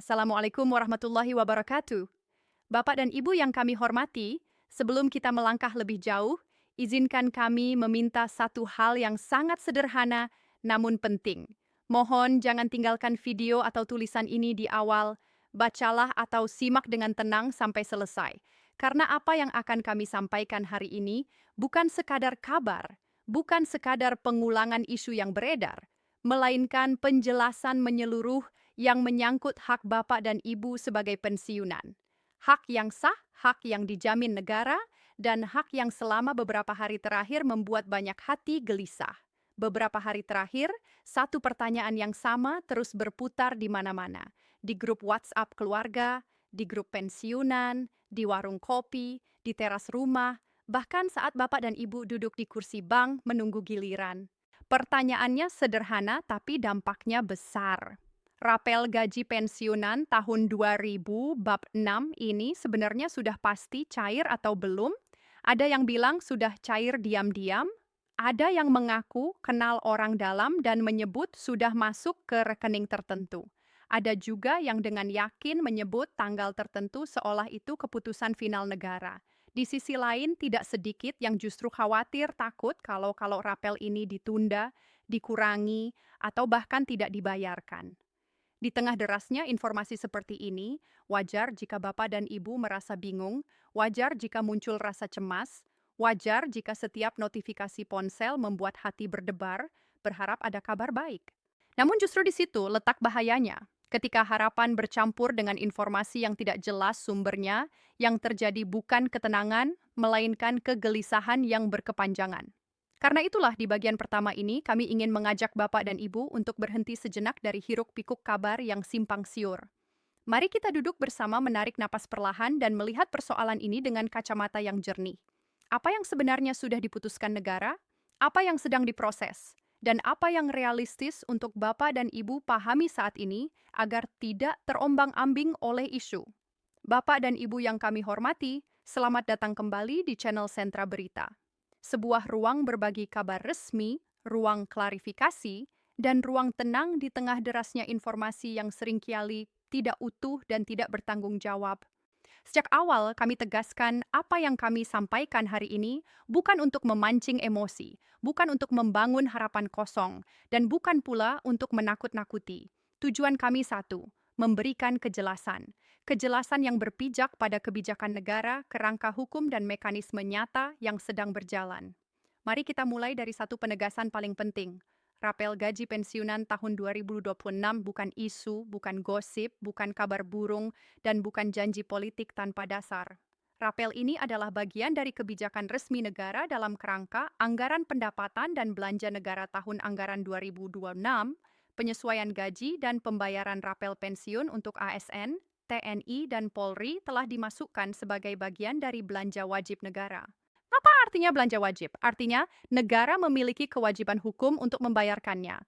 Assalamualaikum warahmatullahi wabarakatuh. Bapak dan Ibu yang kami hormati, sebelum kita melangkah lebih jauh, izinkan kami meminta satu hal yang sangat sederhana namun penting. Mohon jangan tinggalkan video atau tulisan ini di awal, bacalah atau simak dengan tenang sampai selesai. Karena apa yang akan kami sampaikan hari ini bukan sekadar kabar, bukan sekadar pengulangan isu yang beredar, melainkan penjelasan menyeluruh yang menyangkut hak Bapak dan Ibu sebagai pensiunan. Hak yang sah, hak yang dijamin negara, dan hak yang selama beberapa hari terakhir membuat banyak hati gelisah. Beberapa hari terakhir, satu pertanyaan yang sama terus berputar di mana-mana. Di grup WhatsApp keluarga, di grup pensiunan, di warung kopi, di teras rumah, bahkan saat Bapak dan Ibu duduk di kursi bank menunggu giliran. Pertanyaannya sederhana tapi dampaknya besar. Rapel gaji pensiunan tahun 2000 bab 6 ini sebenarnya sudah pasti cair atau belum? Ada yang bilang sudah cair diam-diam, ada yang mengaku kenal orang dalam dan menyebut sudah masuk ke rekening tertentu. Ada juga yang dengan yakin menyebut tanggal tertentu seolah itu keputusan final negara. Di sisi lain, tidak sedikit yang justru khawatir takut kalau rapel ini ditunda, dikurangi, atau bahkan tidak dibayarkan. Di tengah derasnya informasi seperti ini, wajar jika Bapak dan Ibu merasa bingung, wajar jika muncul rasa cemas, wajar jika setiap notifikasi ponsel membuat hati berdebar, berharap ada kabar baik. Namun justru di situ letak bahayanya. Ketika harapan bercampur dengan informasi yang tidak jelas sumbernya, yang terjadi bukan ketenangan, melainkan kegelisahan yang berkepanjangan. Karena itulah di bagian pertama ini kami ingin mengajak Bapak dan Ibu untuk berhenti sejenak dari hiruk-pikuk kabar yang simpang siur. Mari kita duduk bersama menarik napas perlahan dan melihat persoalan ini dengan kacamata yang jernih. Apa yang sebenarnya sudah diputuskan negara? Apa yang sedang diproses? Dan apa yang realistis untuk Bapak dan Ibu pahami saat ini agar tidak terombang-ambing oleh isu? Bapak dan Ibu yang kami hormati, selamat datang kembali di channel Sentra Berita. Sebuah ruang berbagi kabar resmi, ruang klarifikasi, dan ruang tenang di tengah derasnya informasi yang seringkali tidak utuh dan tidak bertanggung jawab. Sejak awal kami tegaskan apa yang kami sampaikan hari ini bukan untuk memancing emosi, bukan untuk membangun harapan kosong, dan bukan pula untuk menakut-nakuti. Tujuan kami satu, memberikan kejelasan. Kejelasan yang berpijak pada kebijakan negara, kerangka hukum dan mekanisme nyata yang sedang berjalan. Mari kita mulai dari satu penegasan paling penting. Rapel gaji pensiunan tahun 2026 bukan isu, bukan gosip, bukan kabar burung, dan bukan janji politik tanpa dasar. Rapel ini adalah bagian dari kebijakan resmi negara dalam kerangka anggaran pendapatan dan belanja negara tahun anggaran 2026, penyesuaian gaji dan pembayaran rapel pensiun untuk ASN, TNI, dan Polri telah dimasukkan sebagai bagian dari belanja wajib negara. Apa artinya belanja wajib? Artinya negara memiliki kewajiban hukum untuk membayarkannya.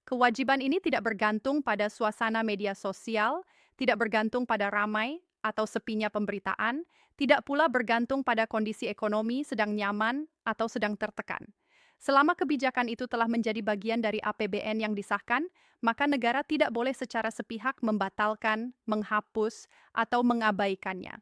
Kewajiban ini tidak bergantung pada suasana media sosial, tidak bergantung pada ramai atau sepinya pemberitaan, tidak pula bergantung pada kondisi ekonomi sedang nyaman atau sedang tertekan. Selama kebijakan itu telah menjadi bagian dari APBN yang disahkan, maka negara tidak boleh secara sepihak membatalkan, menghapus, atau mengabaikannya.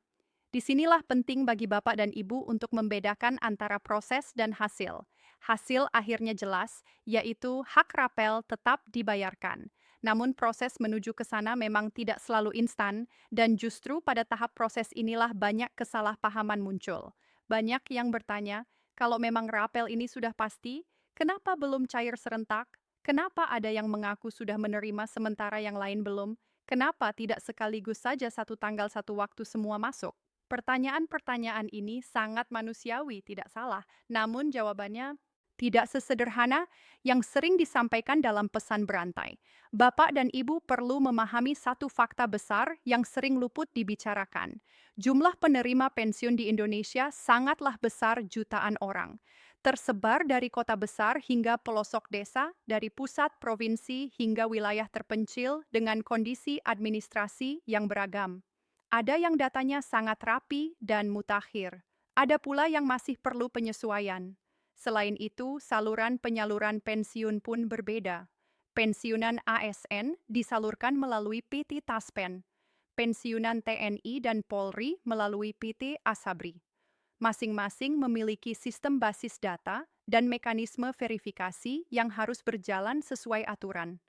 Disinilah penting bagi Bapak dan Ibu untuk membedakan antara proses dan hasil. Hasil akhirnya jelas, yaitu hak rapel tetap dibayarkan. Namun proses menuju ke sana memang tidak selalu instan, dan justru pada tahap proses inilah banyak kesalahpahaman muncul. Banyak yang bertanya, kalau memang rapel ini sudah pasti, kenapa belum cair serentak? Kenapa ada yang mengaku sudah menerima sementara yang lain belum? Kenapa tidak sekaligus saja satu tanggal satu waktu semua masuk? Pertanyaan-pertanyaan ini sangat manusiawi, tidak salah. Namun jawabannya tidak sesederhana yang sering disampaikan dalam pesan berantai. Bapak dan Ibu perlu memahami satu fakta besar yang sering luput dibicarakan. Jumlah penerima pensiun di Indonesia sangatlah besar, jutaan orang. Tersebar dari kota besar hingga pelosok desa, dari pusat provinsi hingga wilayah terpencil dengan kondisi administrasi yang beragam. Ada yang datanya sangat rapi dan mutakhir. Ada pula yang masih perlu penyesuaian. Selain itu, saluran penyaluran pensiun pun berbeda. Pensiunan ASN disalurkan melalui PT Taspen. pensiunan TNI dan Polri melalui PT Asabri. Masing-masing memiliki sistem basis data dan mekanisme verifikasi yang harus berjalan sesuai aturan.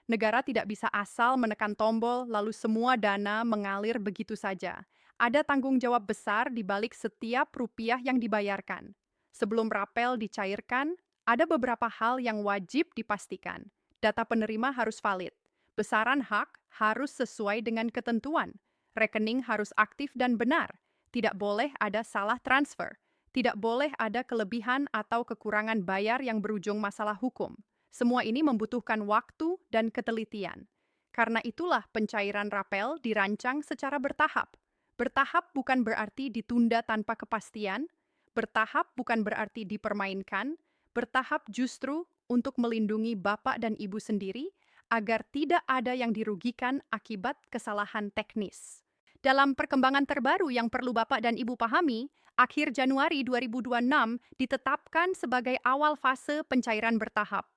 Negara tidak bisa asal menekan tombol lalu semua dana mengalir begitu saja. Ada tanggung jawab besar di balik setiap rupiah yang dibayarkan. Sebelum rapel dicairkan, ada beberapa hal yang wajib dipastikan. Data penerima harus valid. Besaran hak harus sesuai dengan ketentuan. Rekening harus aktif dan benar. Tidak boleh ada salah transfer. Tidak boleh ada kelebihan atau kekurangan bayar yang berujung masalah hukum. Semua ini membutuhkan waktu dan ketelitian. Karena itulah pencairan rapel dirancang secara bertahap. Bertahap bukan berarti ditunda tanpa kepastian. Bertahap bukan berarti dipermainkan. Bertahap justru untuk melindungi bapak dan ibu sendiri agar tidak ada yang dirugikan akibat kesalahan teknis. Dalam perkembangan terbaru yang perlu Bapak dan Ibu pahami, akhir Januari 2026 ditetapkan sebagai awal fase pencairan bertahap.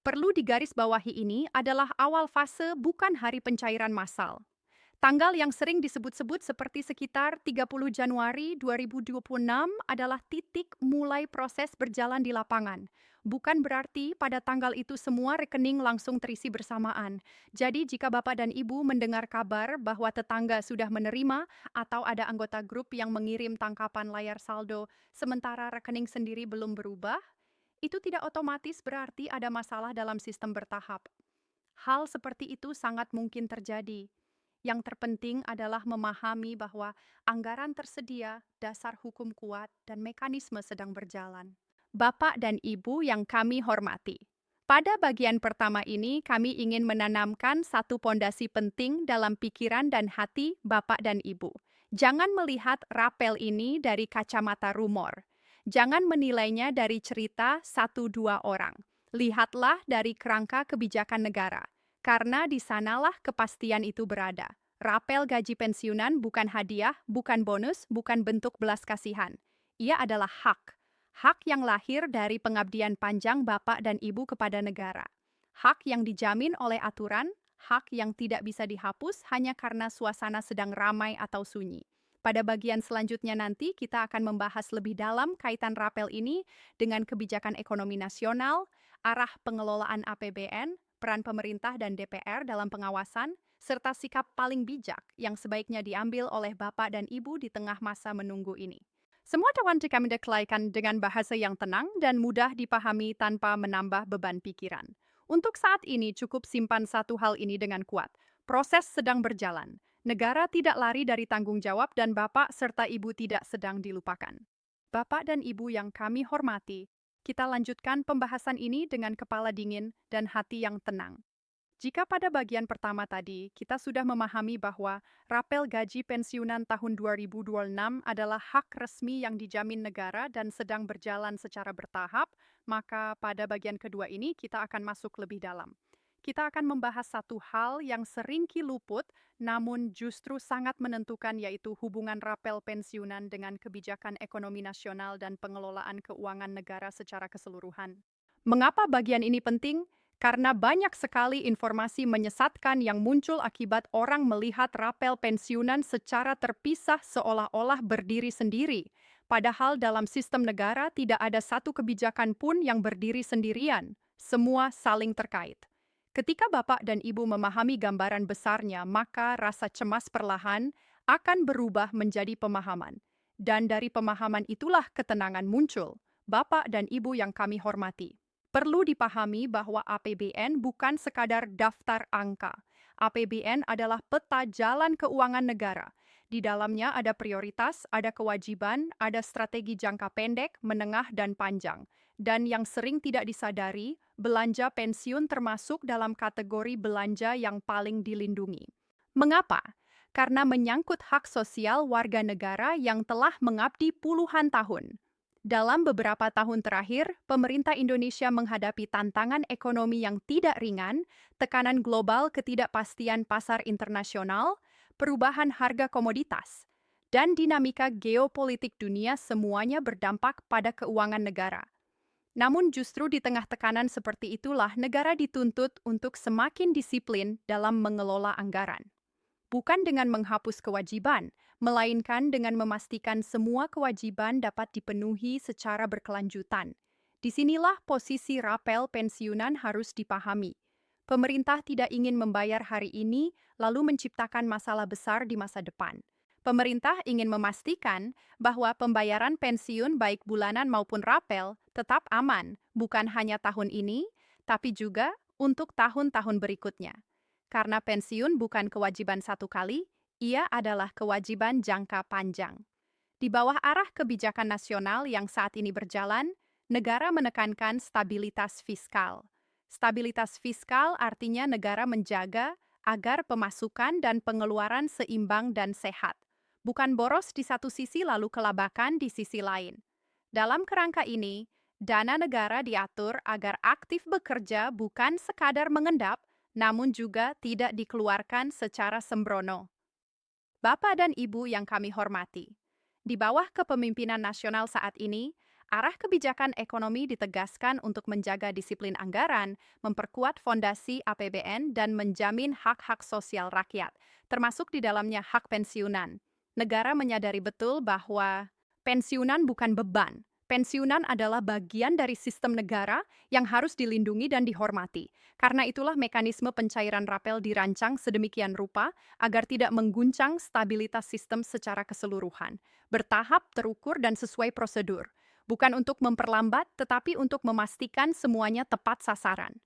Perlu digarisbawahi ini adalah awal fase bukan hari pencairan massal. Tanggal yang sering disebut-sebut seperti sekitar 30 Januari 2026 adalah titik mulai proses berjalan di lapangan. Bukan berarti pada tanggal itu semua rekening langsung terisi bersamaan. Jadi jika Bapak dan Ibu mendengar kabar bahwa tetangga sudah menerima atau ada anggota grup yang mengirim tangkapan layar saldo sementara rekening sendiri belum berubah, itu tidak otomatis berarti ada masalah dalam sistem bertahap. Hal seperti itu sangat mungkin terjadi. Yang terpenting adalah memahami bahwa anggaran tersedia, dasar hukum kuat, dan mekanisme sedang berjalan. Bapak dan Ibu yang kami hormati, pada bagian pertama ini kami ingin menanamkan satu pondasi penting dalam pikiran dan hati Bapak dan Ibu. Jangan melihat rapel ini dari kacamata rumor. Jangan menilainya dari cerita satu dua orang. Lihatlah dari kerangka kebijakan negara. Karena di sanalah kepastian itu berada. Rapel gaji pensiunan bukan hadiah, bukan bonus, bukan bentuk belas kasihan. Ia adalah hak. Hak yang lahir dari pengabdian panjang Bapak dan Ibu kepada negara. Hak yang dijamin oleh aturan, hak yang tidak bisa dihapus hanya karena suasana sedang ramai atau sunyi. Pada bagian selanjutnya nanti kita akan membahas lebih dalam kaitan rapel ini dengan kebijakan ekonomi nasional, arah pengelolaan APBN, peran pemerintah dan DPR dalam pengawasan, serta sikap paling bijak yang sebaiknya diambil oleh Bapak dan Ibu di tengah masa menunggu ini. Semua dakwaan kami deklarasikan dengan bahasa yang tenang dan mudah dipahami tanpa menambah beban pikiran. Untuk saat ini cukup simpan satu hal ini dengan kuat. Proses sedang berjalan. Negara tidak lari dari tanggung jawab dan Bapak serta Ibu tidak sedang dilupakan. Bapak dan Ibu yang kami hormati, kita lanjutkan pembahasan ini dengan kepala dingin dan hati yang tenang. Jika pada bagian pertama tadi kita sudah memahami bahwa rapel gaji pensiunan tahun 2026 adalah hak resmi yang dijamin negara dan sedang berjalan secara bertahap, maka pada bagian kedua ini kita akan masuk lebih dalam. Kita akan membahas satu hal yang sering luput namun justru sangat menentukan, yaitu hubungan rapel pensiunan dengan kebijakan ekonomi nasional dan pengelolaan keuangan negara secara keseluruhan. Mengapa bagian ini penting? Karena banyak sekali informasi menyesatkan yang muncul akibat orang melihat rapel pensiunan secara terpisah seolah-olah berdiri sendiri. Padahal dalam sistem negara tidak ada satu kebijakan pun yang berdiri sendirian. Semua saling terkait. Ketika Bapak dan Ibu memahami gambaran besarnya, maka rasa cemas perlahan akan berubah menjadi pemahaman. Dan dari pemahaman itulah ketenangan muncul. Bapak dan Ibu yang kami hormati. Perlu dipahami bahwa APBN bukan sekadar daftar angka. APBN adalah peta jalan keuangan negara. Di dalamnya ada prioritas, ada kewajiban, ada strategi jangka pendek, menengah, dan panjang. Dan yang sering tidak disadari, belanja pensiun termasuk dalam kategori belanja yang paling dilindungi. Mengapa? Karena menyangkut hak sosial warga negara yang telah mengabdi puluhan tahun. Dalam beberapa tahun terakhir, pemerintah Indonesia menghadapi tantangan ekonomi yang tidak ringan, tekanan global, ketidakpastian pasar internasional, perubahan harga komoditas, dan dinamika geopolitik dunia semuanya berdampak pada keuangan negara. Namun justru di tengah tekanan seperti itulah negara dituntut untuk semakin disiplin dalam mengelola anggaran. bukan dengan menghapus kewajiban, melainkan dengan memastikan semua kewajiban dapat dipenuhi secara berkelanjutan. Disinilah posisi rapel pensiunan harus dipahami. Pemerintah tidak ingin membayar hari ini, lalu menciptakan masalah besar di masa depan. Pemerintah ingin memastikan bahwa pembayaran pensiun baik bulanan maupun rapel tetap aman, bukan hanya tahun ini, tapi juga untuk tahun-tahun berikutnya. Karena pensiun bukan kewajiban satu kali, ia adalah kewajiban jangka panjang. Di bawah arah kebijakan nasional yang saat ini berjalan, negara menekankan stabilitas fiskal. Stabilitas fiskal artinya negara menjaga agar pemasukan dan pengeluaran seimbang dan sehat. Bukan boros di satu sisi lalu kelabakan di sisi lain. Dalam kerangka ini, dana negara diatur agar aktif bekerja bukan sekadar mengendap, namun juga tidak dikeluarkan secara sembrono. Bapak dan Ibu yang kami hormati, di bawah kepemimpinan nasional saat ini, arah kebijakan ekonomi ditegaskan untuk menjaga disiplin anggaran, memperkuat fondasi APBN, dan menjamin hak-hak sosial rakyat, termasuk di dalamnya hak pensiunan. Negara menyadari betul bahwa pensiunan bukan beban. Pensiunan adalah bagian dari sistem negara yang harus dilindungi dan dihormati. Karena itulah mekanisme pencairan rapel dirancang sedemikian rupa agar tidak mengguncang stabilitas sistem secara keseluruhan, bertahap, terukur, dan sesuai prosedur. Bukan untuk memperlambat, tetapi untuk memastikan semuanya tepat sasaran.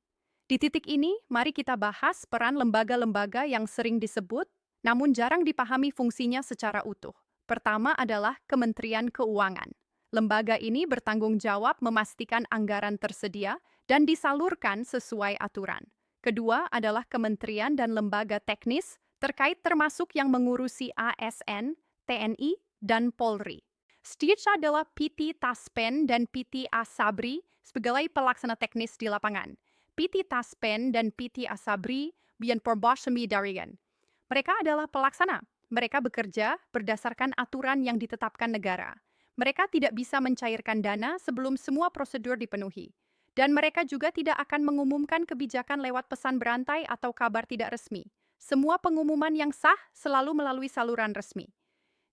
Di titik ini, mari kita bahas peran lembaga-lembaga yang sering disebut, namun jarang dipahami fungsinya secara utuh. Pertama adalah Kementerian Keuangan. Lembaga ini bertanggung jawab memastikan anggaran tersedia dan disalurkan sesuai aturan. Kedua adalah kementerian dan lembaga teknis terkait termasuk yang mengurusi ASN, TNI, dan Polri. Stage adalah PT Taspen dan PT Asabri sebagai pelaksana teknis di lapangan. PT Taspen dan PT Asabri bian perbasmi darian. Mereka adalah pelaksana. Mereka bekerja berdasarkan aturan yang ditetapkan negara. Mereka tidak bisa mencairkan dana sebelum semua prosedur dipenuhi. Dan mereka juga tidak akan mengumumkan kebijakan lewat pesan berantai atau kabar tidak resmi. Semua pengumuman yang sah selalu melalui saluran resmi.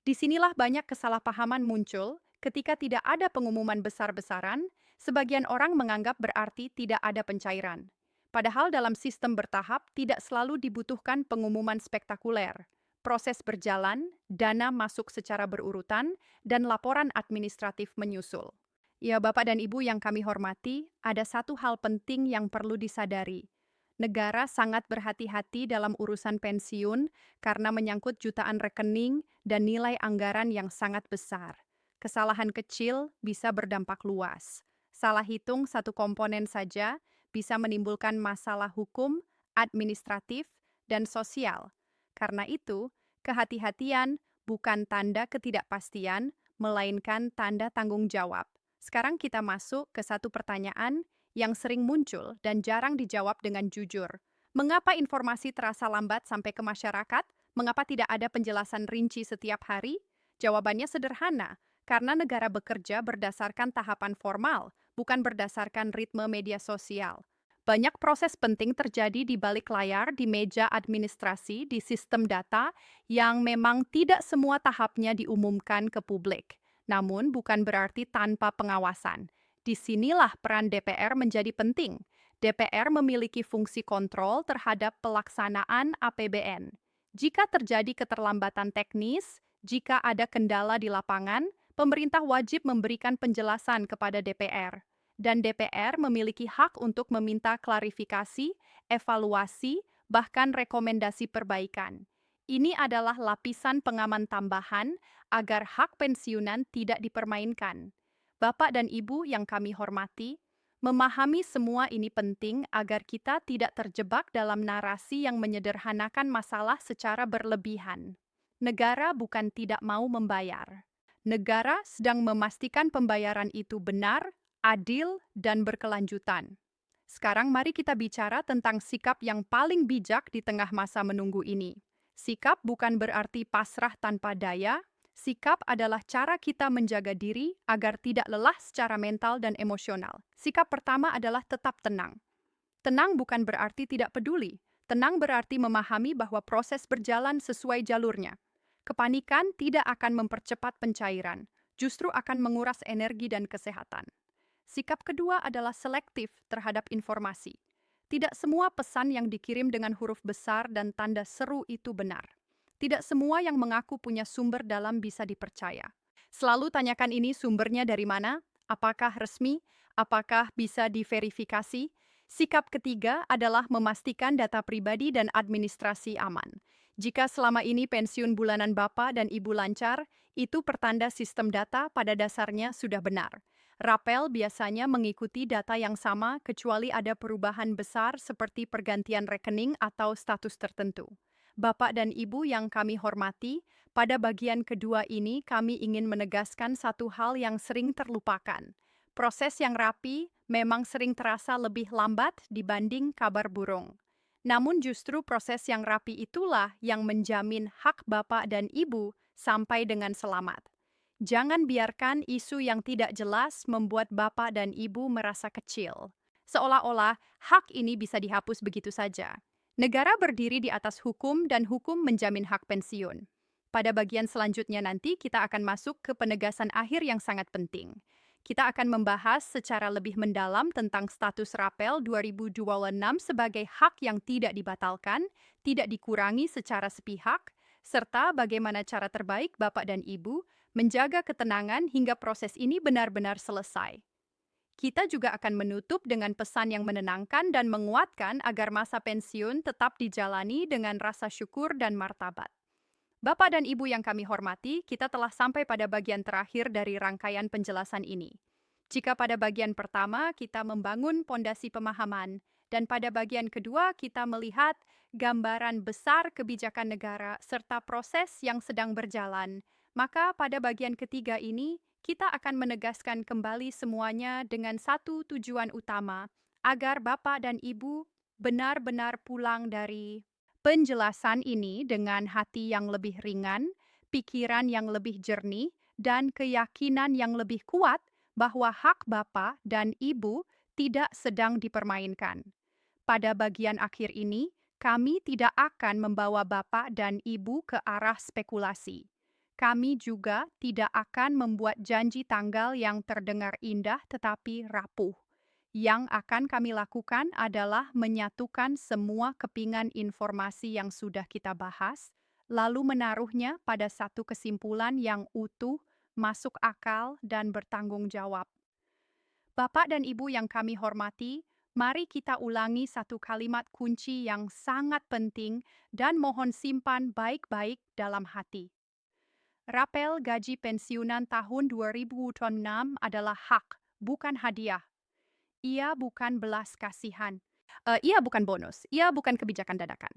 Disinilah banyak kesalahpahaman muncul ketika tidak ada pengumuman besar-besaran, sebagian orang menganggap berarti tidak ada pencairan. Padahal dalam sistem bertahap tidak selalu dibutuhkan pengumuman spektakuler. Proses berjalan, dana masuk secara berurutan, dan laporan administratif menyusul. Ya, Bapak dan Ibu yang kami hormati, ada satu hal penting yang perlu disadari. Negara sangat berhati-hati dalam urusan pensiun karena menyangkut jutaan rekening dan nilai anggaran yang sangat besar. Kesalahan kecil bisa berdampak luas. Salah hitung satu komponen saja bisa menimbulkan masalah hukum, administratif, dan sosial. Karena itu, kehati-hatian bukan tanda ketidakpastian, melainkan tanda tanggung jawab. Sekarang kita masuk ke satu pertanyaan yang sering muncul dan jarang dijawab dengan jujur. Mengapa informasi terasa lambat sampai ke masyarakat? Mengapa tidak ada penjelasan rinci setiap hari? Jawabannya sederhana, karena negara bekerja berdasarkan tahapan formal, bukan berdasarkan ritme media sosial. Banyak proses penting terjadi di balik layar, di meja administrasi, di sistem data, yang memang tidak semua tahapnya diumumkan ke publik. Namun bukan berarti tanpa pengawasan. Disinilah peran DPR menjadi penting. DPR memiliki fungsi kontrol terhadap pelaksanaan APBN. Jika terjadi keterlambatan teknis, jika ada kendala di lapangan, pemerintah wajib memberikan penjelasan kepada DPR. Dan DPR memiliki hak untuk meminta klarifikasi, evaluasi, bahkan rekomendasi perbaikan. Ini adalah lapisan pengaman tambahan agar hak pensiunan tidak dipermainkan. Bapak dan Ibu yang kami hormati, memahami semua ini penting agar kita tidak terjebak dalam narasi yang menyederhanakan masalah secara berlebihan. Negara bukan tidak mau membayar. Negara sedang memastikan pembayaran itu benar, adil, dan berkelanjutan. Sekarang mari kita bicara tentang sikap yang paling bijak di tengah masa menunggu ini. Sikap bukan berarti pasrah tanpa daya. Sikap adalah cara kita menjaga diri agar tidak lelah secara mental dan emosional. Sikap pertama adalah tetap tenang. Tenang bukan berarti tidak peduli. Tenang berarti memahami bahwa proses berjalan sesuai jalurnya. Kepanikan tidak akan mempercepat pencairan, justru akan menguras energi dan kesehatan. Sikap kedua adalah selektif terhadap informasi. Tidak semua pesan yang dikirim dengan huruf besar dan tanda seru itu benar. Tidak semua yang mengaku punya sumber dalam bisa dipercaya. Selalu tanyakan ini sumbernya dari mana, apakah resmi, apakah bisa diverifikasi. Sikap ketiga adalah memastikan data pribadi dan administrasi aman. Jika selama ini pensiun bulanan Bapak dan Ibu lancar, itu pertanda sistem data pada dasarnya sudah benar. Rapel biasanya mengikuti data yang sama kecuali ada perubahan besar seperti pergantian rekening atau status tertentu. Bapak dan Ibu yang kami hormati, pada bagian kedua ini kami ingin menegaskan satu hal yang sering terlupakan. Proses yang rapi memang sering terasa lebih lambat dibanding kabar burung. Namun justru proses yang rapi itulah yang menjamin hak Bapak dan Ibu sampai dengan selamat. Jangan biarkan isu yang tidak jelas membuat Bapak dan Ibu merasa kecil. Seolah-olah hak ini bisa dihapus begitu saja. Negara berdiri di atas hukum dan hukum menjamin hak pensiun. Pada bagian selanjutnya nanti kita akan masuk ke penegasan akhir yang sangat penting. Kita akan membahas secara lebih mendalam tentang status Rapel 2026 sebagai hak yang tidak dibatalkan, tidak dikurangi secara sepihak, serta bagaimana cara terbaik Bapak dan Ibu menjaga ketenangan hingga proses ini benar-benar selesai. Kita juga akan menutup dengan pesan yang menenangkan dan menguatkan agar masa pensiun tetap dijalani dengan rasa syukur dan martabat. Bapak dan Ibu yang kami hormati, kita telah sampai pada bagian terakhir dari rangkaian penjelasan ini. Jika pada bagian pertama kita membangun pondasi pemahaman, dan pada bagian kedua kita melihat gambaran besar kebijakan negara serta proses yang sedang berjalan, maka pada bagian ketiga ini kita akan menegaskan kembali semuanya dengan satu tujuan utama, agar Bapak dan Ibu benar-benar pulang dari penjelasan ini dengan hati yang lebih ringan, pikiran yang lebih jernih, dan keyakinan yang lebih kuat bahwa hak Bapak dan Ibu tidak sedang dipermainkan. Pada bagian akhir ini, kami tidak akan membawa Bapak dan Ibu ke arah spekulasi. Kami juga tidak akan membuat janji tanggal yang terdengar indah tetapi rapuh. Yang akan kami lakukan adalah menyatukan semua kepingan informasi yang sudah kita bahas, lalu menaruhnya pada satu kesimpulan yang utuh, masuk akal, dan bertanggung jawab. Bapak dan Ibu yang kami hormati, mari kita ulangi satu kalimat kunci yang sangat penting dan mohon simpan baik-baik dalam hati. Rapel gaji pensiunan tahun 2026 adalah hak, bukan hadiah. Ia bukan belas kasihan. Ia bukan bonus. Ia bukan kebijakan dadakan.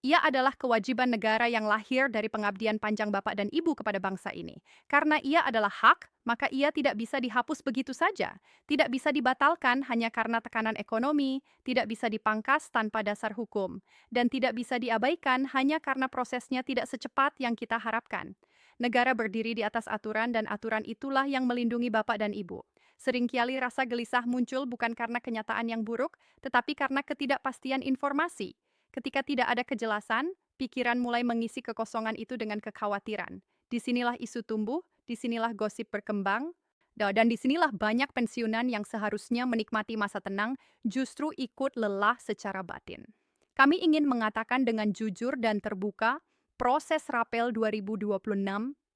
Ia adalah kewajiban negara yang lahir dari pengabdian panjang Bapak dan Ibu kepada bangsa ini. Karena ia adalah hak, maka ia tidak bisa dihapus begitu saja. Tidak bisa dibatalkan hanya karena tekanan ekonomi, tidak bisa dipangkas tanpa dasar hukum, dan tidak bisa diabaikan hanya karena prosesnya tidak secepat yang kita harapkan. Negara berdiri di atas aturan dan aturan itulah yang melindungi Bapak dan Ibu. Seringkali rasa gelisah muncul bukan karena kenyataan yang buruk, tetapi karena ketidakpastian informasi. Ketika tidak ada kejelasan, pikiran mulai mengisi kekosongan itu dengan kekhawatiran. Disinilah isu tumbuh, disinilah gosip berkembang, dan disinilah banyak pensiunan yang seharusnya menikmati masa tenang justru ikut lelah secara batin. Kami ingin mengatakan dengan jujur dan terbuka, proses Rapel 2026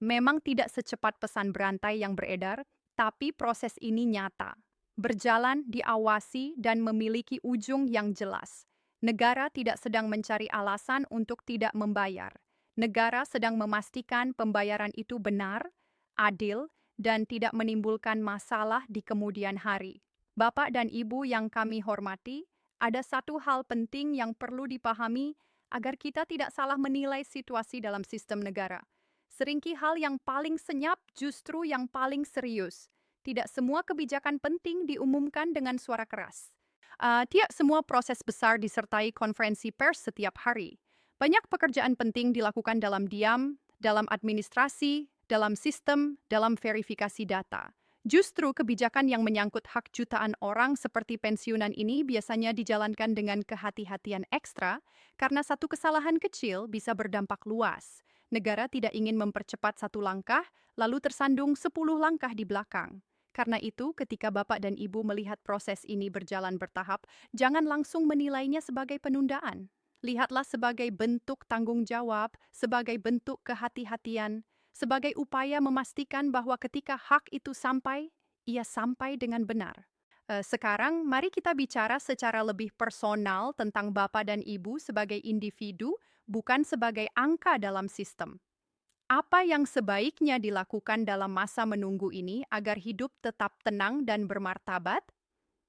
memang tidak secepat pesan berantai yang beredar, tapi proses ini nyata, berjalan, diawasi, dan memiliki ujung yang jelas. Negara tidak sedang mencari alasan untuk tidak membayar. Negara sedang memastikan pembayaran itu benar, adil, dan tidak menimbulkan masalah di kemudian hari. Bapak dan Ibu yang kami hormati, ada satu hal penting yang perlu dipahami agar kita tidak salah menilai situasi dalam sistem negara. Seringkali hal yang paling senyap justru yang paling serius. Tidak semua kebijakan penting diumumkan dengan suara keras. Tidak semua proses besar disertai konferensi pers setiap hari. Banyak pekerjaan penting dilakukan dalam diam, dalam administrasi, dalam sistem, dalam verifikasi data. Justru kebijakan yang menyangkut hak jutaan orang seperti pensiunan ini biasanya dijalankan dengan kehati-hatian ekstra karena satu kesalahan kecil bisa berdampak luas. Negara tidak ingin mempercepat satu langkah, lalu tersandung 10 langkah di belakang. Karena itu, ketika Bapak dan Ibu melihat proses ini berjalan bertahap, jangan langsung menilainya sebagai penundaan. Lihatlah sebagai bentuk tanggung jawab, sebagai bentuk kehati-hatian, sebagai upaya memastikan bahwa ketika hak itu sampai, ia sampai dengan benar. Sekarang, mari kita bicara secara lebih personal tentang Bapak dan Ibu sebagai individu, bukan sebagai angka dalam sistem. Apa yang sebaiknya dilakukan dalam masa menunggu ini agar hidup tetap tenang dan bermartabat?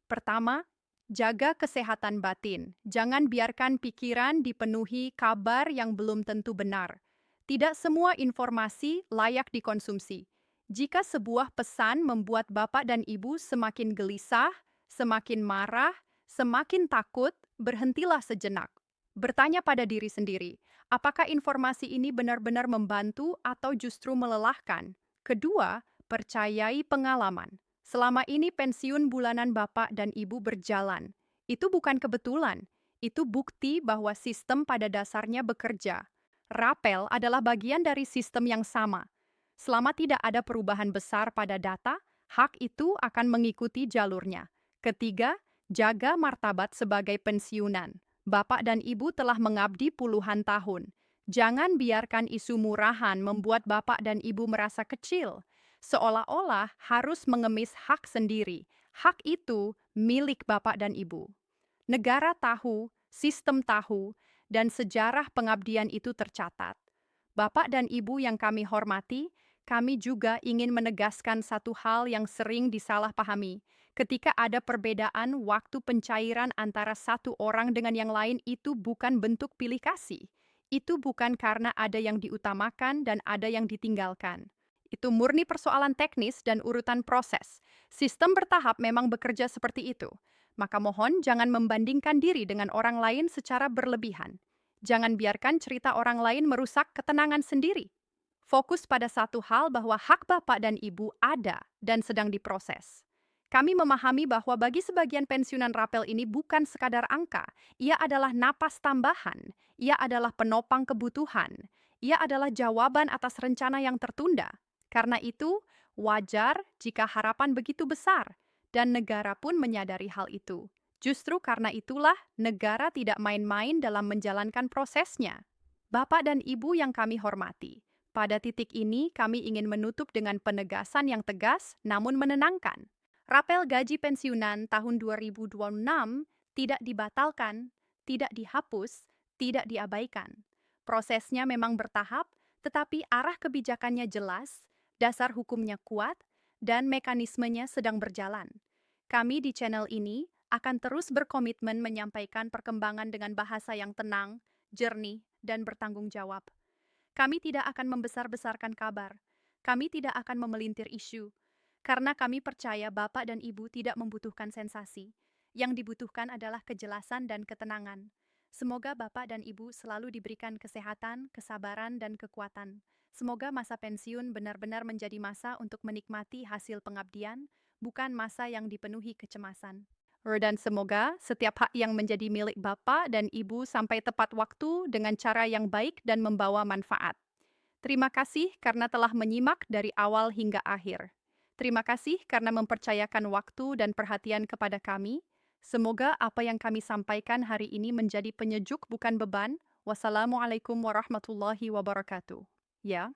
Pertama, jaga kesehatan batin. Jangan biarkan pikiran dipenuhi kabar yang belum tentu benar. Tidak semua informasi layak dikonsumsi. Jika sebuah pesan membuat Bapak dan Ibu semakin gelisah, semakin marah, semakin takut, berhentilah sejenak. Bertanya pada diri sendiri, apakah informasi ini benar-benar membantu atau justru melelahkan? Kedua, percayai pengalaman. Selama ini pensiun bulanan Bapak dan Ibu berjalan. Itu bukan kebetulan, itu bukti bahwa sistem pada dasarnya bekerja. Rapel adalah bagian dari sistem yang sama. Selama tidak ada perubahan besar pada data, hak itu akan mengikuti jalurnya. Ketiga, jaga martabat sebagai pensiunan. Bapak dan Ibu telah mengabdi puluhan tahun. Jangan biarkan isu murahan membuat Bapak dan Ibu merasa kecil, seolah-olah harus mengemis hak sendiri. Hak itu milik Bapak dan Ibu. Negara tahu, sistem tahu, dan sejarah pengabdian itu tercatat. Bapak dan Ibu yang kami hormati, kami juga ingin menegaskan satu hal yang sering disalahpahami. Ketika ada perbedaan waktu pencairan antara satu orang dengan yang lain, itu bukan bentuk pilih kasih. Itu bukan karena ada yang diutamakan dan ada yang ditinggalkan. Itu murni persoalan teknis dan urutan proses. Sistem bertahap memang bekerja seperti itu. Maka mohon jangan membandingkan diri dengan orang lain secara berlebihan. Jangan biarkan cerita orang lain merusak ketenangan sendiri. Fokus pada satu hal bahwa hak Bapak dan Ibu ada dan sedang diproses. Kami memahami bahwa bagi sebagian pensiunan rapel ini bukan sekadar angka, ia adalah napas tambahan, ia adalah penopang kebutuhan, ia adalah jawaban atas rencana yang tertunda. Karena itu, wajar jika harapan begitu besar, dan negara pun menyadari hal itu. Justru karena itulah negara tidak main-main dalam menjalankan prosesnya. Bapak dan Ibu yang kami hormati, pada titik ini kami ingin menutup dengan penegasan yang tegas namun menenangkan. Rapel gaji pensiunan tahun 2026 tidak dibatalkan, tidak dihapus, tidak diabaikan. Prosesnya memang bertahap, tetapi arah kebijakannya jelas, dasar hukumnya kuat, dan mekanismenya sedang berjalan. Kami di channel ini akan terus berkomitmen menyampaikan perkembangan dengan bahasa yang tenang, jernih, dan bertanggung jawab. Kami tidak akan membesar-besarkan kabar. Kami tidak akan memelintir isu. Karena kami percaya Bapak dan Ibu tidak membutuhkan sensasi. Yang dibutuhkan adalah kejelasan dan ketenangan. Semoga Bapak dan Ibu selalu diberikan kesehatan, kesabaran, dan kekuatan. Semoga masa pensiun benar-benar menjadi masa untuk menikmati hasil pengabdian, bukan masa yang dipenuhi kecemasan. Dan semoga setiap hak yang menjadi milik Bapak dan Ibu sampai tepat waktu dengan cara yang baik dan membawa manfaat. Terima kasih karena telah menyimak dari awal hingga akhir. Terima kasih karena mempercayakan waktu dan perhatian kepada kami. Semoga apa yang kami sampaikan hari ini menjadi penyejuk bukan beban. Wassalamualaikum warahmatullahi wabarakatuh. Ya.